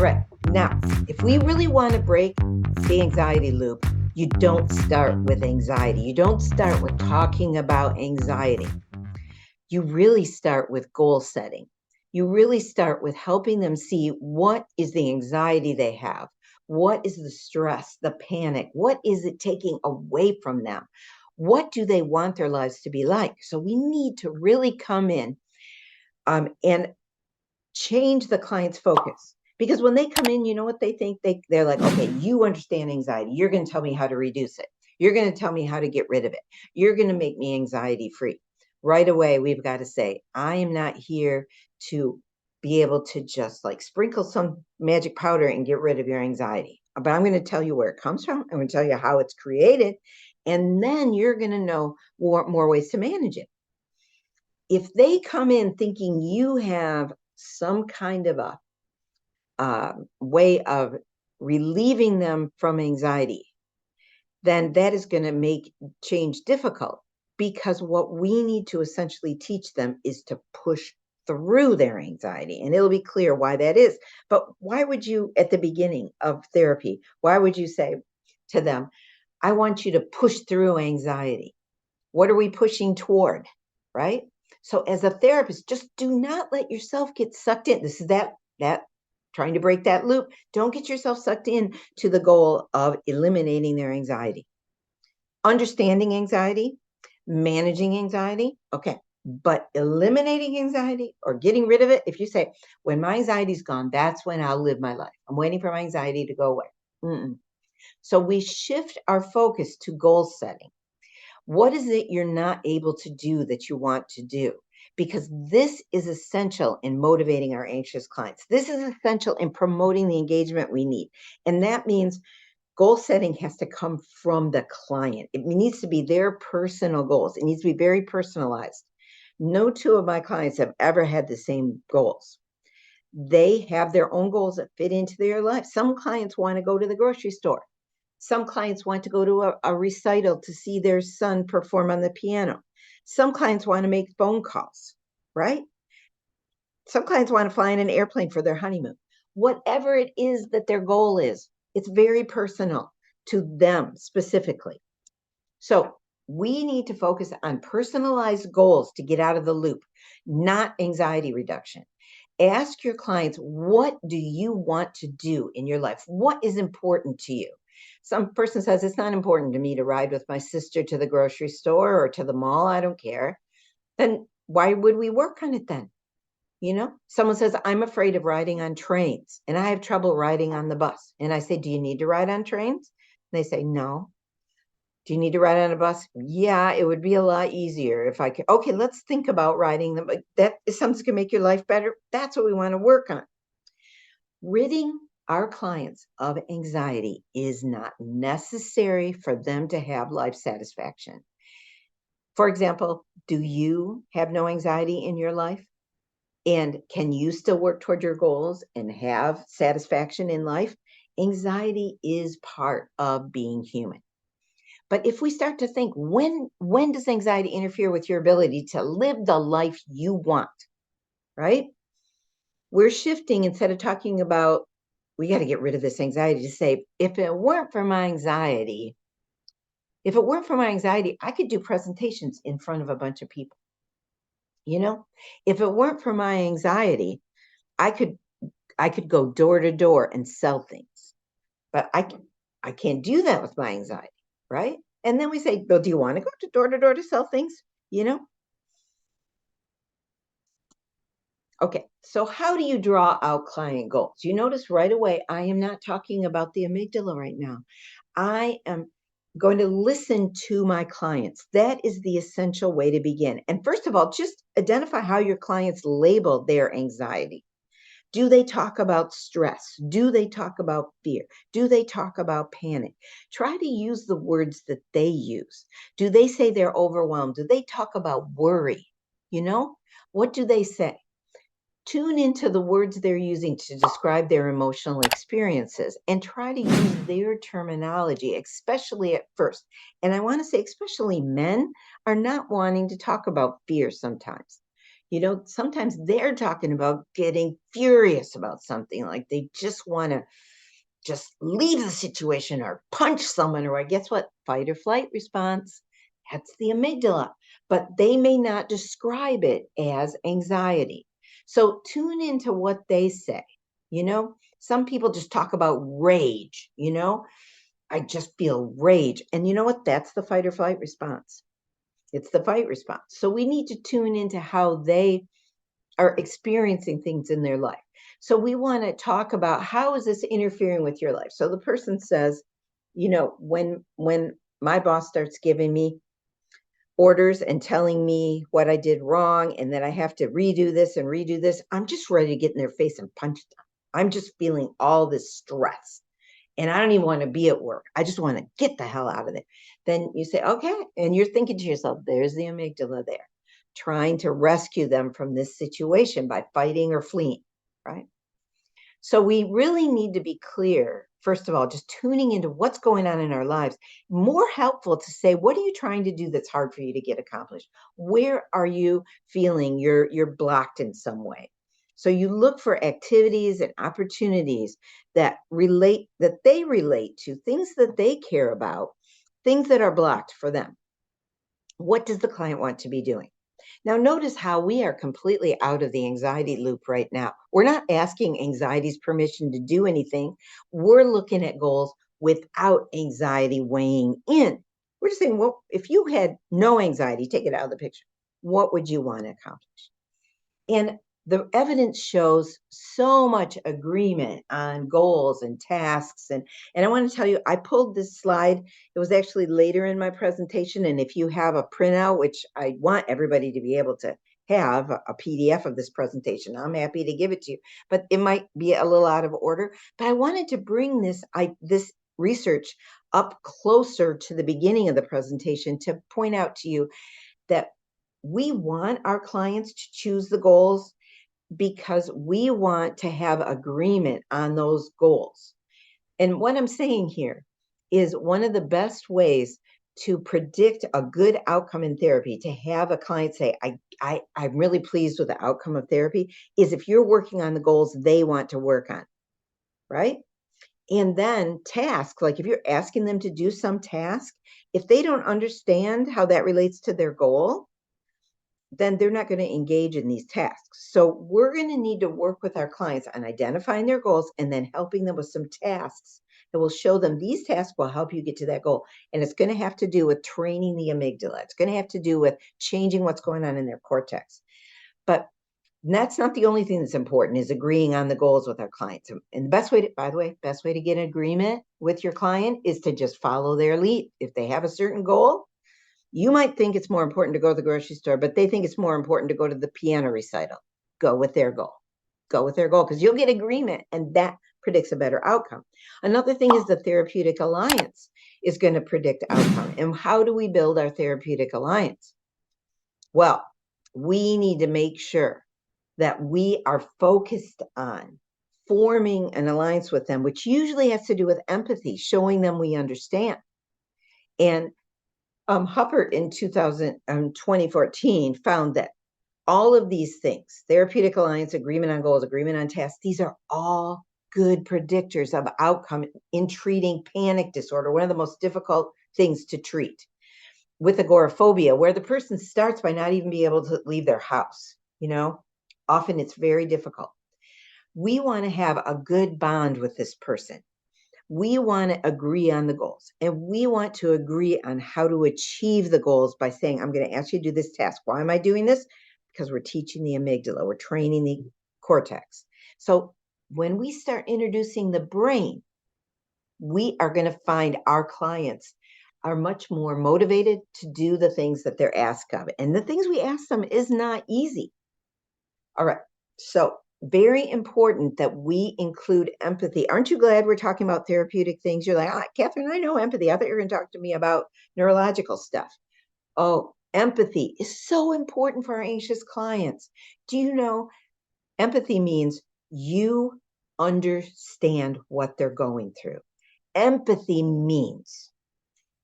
Correct. Now, if we really want to break the anxiety loop, you don't start with anxiety. You don't start with talking about anxiety. You really start with goal setting. You really start with helping them see what is the anxiety they have. What is the stress, the panic? What is it taking away from them? What do they want their lives to be like? So we need to really come in and change the client's focus. Because when they come in, you know what they think? They're like, okay, you understand anxiety. You're going to tell me how to reduce it. You're going to tell me how to get rid of it. You're going to make me anxiety free. Right away, we've got to say, I am not here to be able to just like sprinkle some magic powder and get rid of your anxiety. But I'm going to tell you where it comes from. I'm going to tell you how it's created. And then you're going to know more ways to manage it. If they come in thinking you have some kind of a way of relieving them from anxiety, then that is going to make change difficult, because what we need to essentially teach them is to push through their anxiety. And it'll be clear why that is. But why would you, at the beginning of therapy, why would you say to them, I want you to push through anxiety? What are we pushing toward, right? So as a therapist, just do not let yourself get sucked in. This is that trying to break that loop. Don't get yourself sucked in to the goal of eliminating their anxiety. Understanding anxiety, managing anxiety, okay. But eliminating anxiety or getting rid of it, if you say, when my anxiety's gone, that's when I'll live my life. I'm waiting for my anxiety to go away. Mm-mm. So we shift our focus to goal setting. What is it you're not able to do that you want to do? Because this is essential in motivating our anxious clients. This is essential in promoting the engagement we need. And that means goal setting has to come from the client. It needs to be their personal goals. It needs to be very personalized. No two of my clients have ever had the same goals. They have their own goals that fit into their life. Some clients want to go to the grocery store. Some clients want to go to a recital to see their son perform on the piano. Some clients want to make phone calls, right? Some clients want to fly in an airplane for their honeymoon. Whatever it is that their goal is, it's very personal to them specifically. So we need to focus on personalized goals to get out of the loop, not anxiety reduction. Ask your clients, what do you want to do in your life? What is important to you? Some person says, it's not important to me to ride with my sister to the grocery store or to the mall. I don't care. Then why would we work on it then? You know, someone says, I'm afraid of riding on trains and I have trouble riding on the bus. And I say, do you need to ride on trains? And they say, no. Do you need to ride on a bus? Yeah, it would be a lot easier if I could. Okay, let's think about riding them. That is something that can make your life better. That's what we want to work on. Ridding our clients of anxiety is not necessary for them to have life satisfaction. For example, do you have no anxiety in your life? And can you still work toward your goals and have satisfaction in life? Anxiety is part of being human. But if we start to think, when does anxiety interfere with your ability to live the life you want, right? We're shifting, instead of talking about, we got to get rid of this anxiety, to say, if it weren't for my anxiety, I could do presentations in front of a bunch of people. You know, if it weren't for my anxiety, I could go door to door and sell things. But I can't do that with my anxiety, right? And then we say, well, do you want to go to door to sell things? You know? Okay, so how do you draw out client goals? You notice right away, I am not talking about the amygdala right now. I am going to listen to my clients. That is the essential way to begin. And first of all, just identify how your clients label their anxiety. Do they talk about stress? Do they talk about fear? Do they talk about panic? Try to use the words that they use. Do they say they're overwhelmed? Do they talk about worry? You know, what do they say? Tune into the words they're using to describe their emotional experiences and try to use their terminology, especially at first. And I want to say, especially men are not wanting to talk about fear sometimes. Sometimes they're talking about getting furious about something, like they just want to just leave the situation or punch someone, or guess what? Fight or flight response. That's the amygdala, but they may not describe it as anxiety. So tune into what they say. Some people just talk about rage, I just feel rage. And you know what? That's the fight or flight response. It's the fight response. So we need to tune into how they are experiencing things in their life. So we want to talk about, how is this interfering with your life? So the person says, when my boss starts giving me orders and telling me what I did wrong and that I have to redo this, I'm just ready to get in their face and punch them. I'm just feeling all this stress and I don't even want to be at work. I just want to get the hell out of there. Then you say, okay. And you're thinking to yourself, there's the amygdala there, trying to rescue them from this situation by fighting or fleeing, right? So we really need to be clear, first of all, just tuning into what's going on in our lives. More helpful to say, what are you trying to do that's hard for you to get accomplished? Where are you feeling you're blocked in some way? So you look for activities and opportunities that they relate to things that they care about, things that are blocked for them. What does the client want to be doing? Now, notice how we are completely out of the anxiety loop right now. We're not asking anxiety's permission to do anything. We're looking at goals without anxiety weighing in. We're just saying, well, if you had no anxiety, take it out of the picture, what would you want to accomplish? And the evidence shows so much agreement on goals and tasks. And I want to tell you, I pulled this slide. It was actually later in my presentation. And if you have a printout, which I want everybody to be able to have a PDF of this presentation, I'm happy to give it to you, but it might be a little out of order. But I wanted to bring this research up closer to the beginning of the presentation to point out to you that we want our clients to choose the goals because we want to have agreement on those goals. And what I'm saying here is, one of the best ways to predict a good outcome in therapy, to have a client say, I'm really pleased with the outcome of therapy, is if you're working on the goals they want to work on, right? And then tasks, like if you're asking them to do some task, if they don't understand how that relates to their goal, then they're not going to engage in these tasks. So we're going to need to work with our clients on identifying their goals and then helping them with some tasks that will show them these tasks will help you get to that goal. And it's going to have to do with training the amygdala. It's going to have to do with changing what's going on in their cortex. But that's not the only thing that's important, is agreeing on the goals with our clients. And the best way to, by the way, best way to get an agreement with your client is to just follow their lead. If they have a certain goal, you might think it's more important to go to the grocery store, but they think it's more important to go to the piano recital. Go with their goal. Go with their goal, because you'll get agreement, and that predicts a better outcome. Another thing is the therapeutic alliance is going to predict outcome. And how do we build our therapeutic alliance? Well, we need to make sure that we are focused on forming an alliance with them, which usually has to do with empathy, showing them we understand. And Huppert in 2014 found that all of these things, therapeutic alliance, agreement on goals, agreement on tasks, these are all good predictors of outcome in treating panic disorder, one of the most difficult things to treat, with agoraphobia, where the person starts by not even being able to leave their house. Often it's very difficult. We want to have a good bond with this person. We want to agree on the goals, and we want to agree on how to achieve the goals by saying, I'm going to ask you to do this task. Why am I doing this? Because we're teaching the amygdala, we're training the cortex. So when we start introducing the brain, we are going to find our clients are much more motivated to do the things that they're asked of. And the things we ask them is not easy. All right. So very important that we include empathy. Aren't you glad we're talking about therapeutic things? You're like, Catherine, I know empathy. I thought you were going to talk to me about neurological stuff. Oh, empathy is so important for our anxious clients. Do you know empathy means you understand what they're going through? Empathy means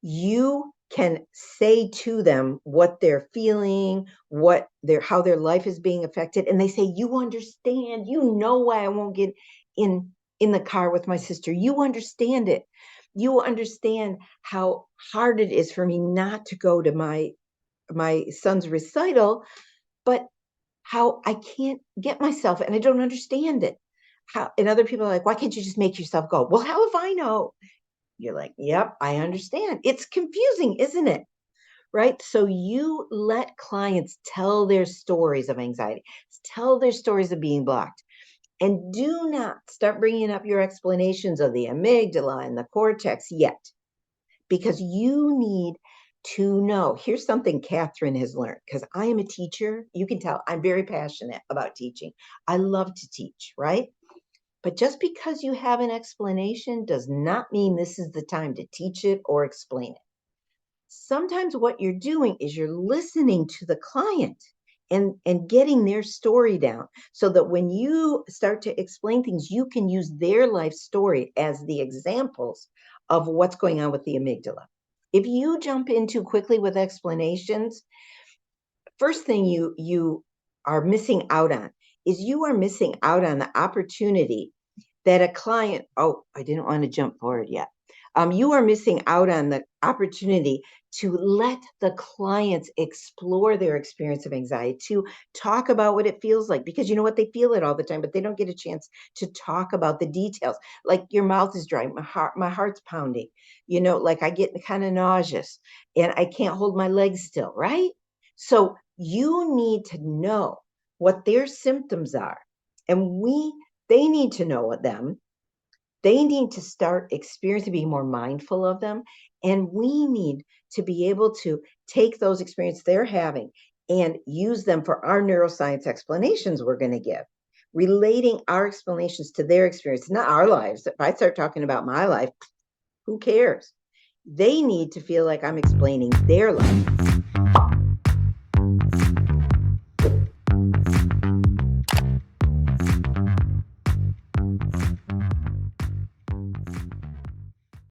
you can say to them what they're feeling, how their life is being affected, and they say, "You understand. You know why I won't get in the car with my sister. You understand it. You understand how hard it is for me not to go to my son's recital, but how I can't get myself and I don't understand it." How and other people are like, "Why can't you just make yourself go?" Well, how if I know? You're like, "Yep, I understand." It's confusing, isn't it? Right? So you let clients tell their stories of anxiety, tell their stories of being blocked, and do not start bringing up your explanations of the amygdala and the cortex yet, because you need to know. Here's something Catherine has learned, because I am a teacher. You can tell I'm very passionate about teaching. I love to teach, right? But just because you have an explanation does not mean this is the time to teach it or explain it. Sometimes what you're doing is you're listening to the client and getting their story down so that when you start to explain things, you can use their life story as the examples of what's going on with the amygdala. If you jump in too quickly with explanations, first thing you are missing out on is you are missing out on the opportunity that a client, oh, I didn't want to jump forward yet. You are missing out on the opportunity to let the clients explore their experience of anxiety, to talk about what it feels like, because you know what, they feel it all the time, but they don't get a chance to talk about the details. Like your mouth is dry, my heart's pounding, like I get kind of nauseous and I can't hold my legs still, right? So you need to know what their symptoms are. And they need to know them. They need to start experiencing being more mindful of them. And we need to be able to take those experiences they're having and use them for our neuroscience explanations we're going to give, relating our explanations to their experience, not our lives. If I start talking about my life, who cares? They need to feel like I'm explaining their life.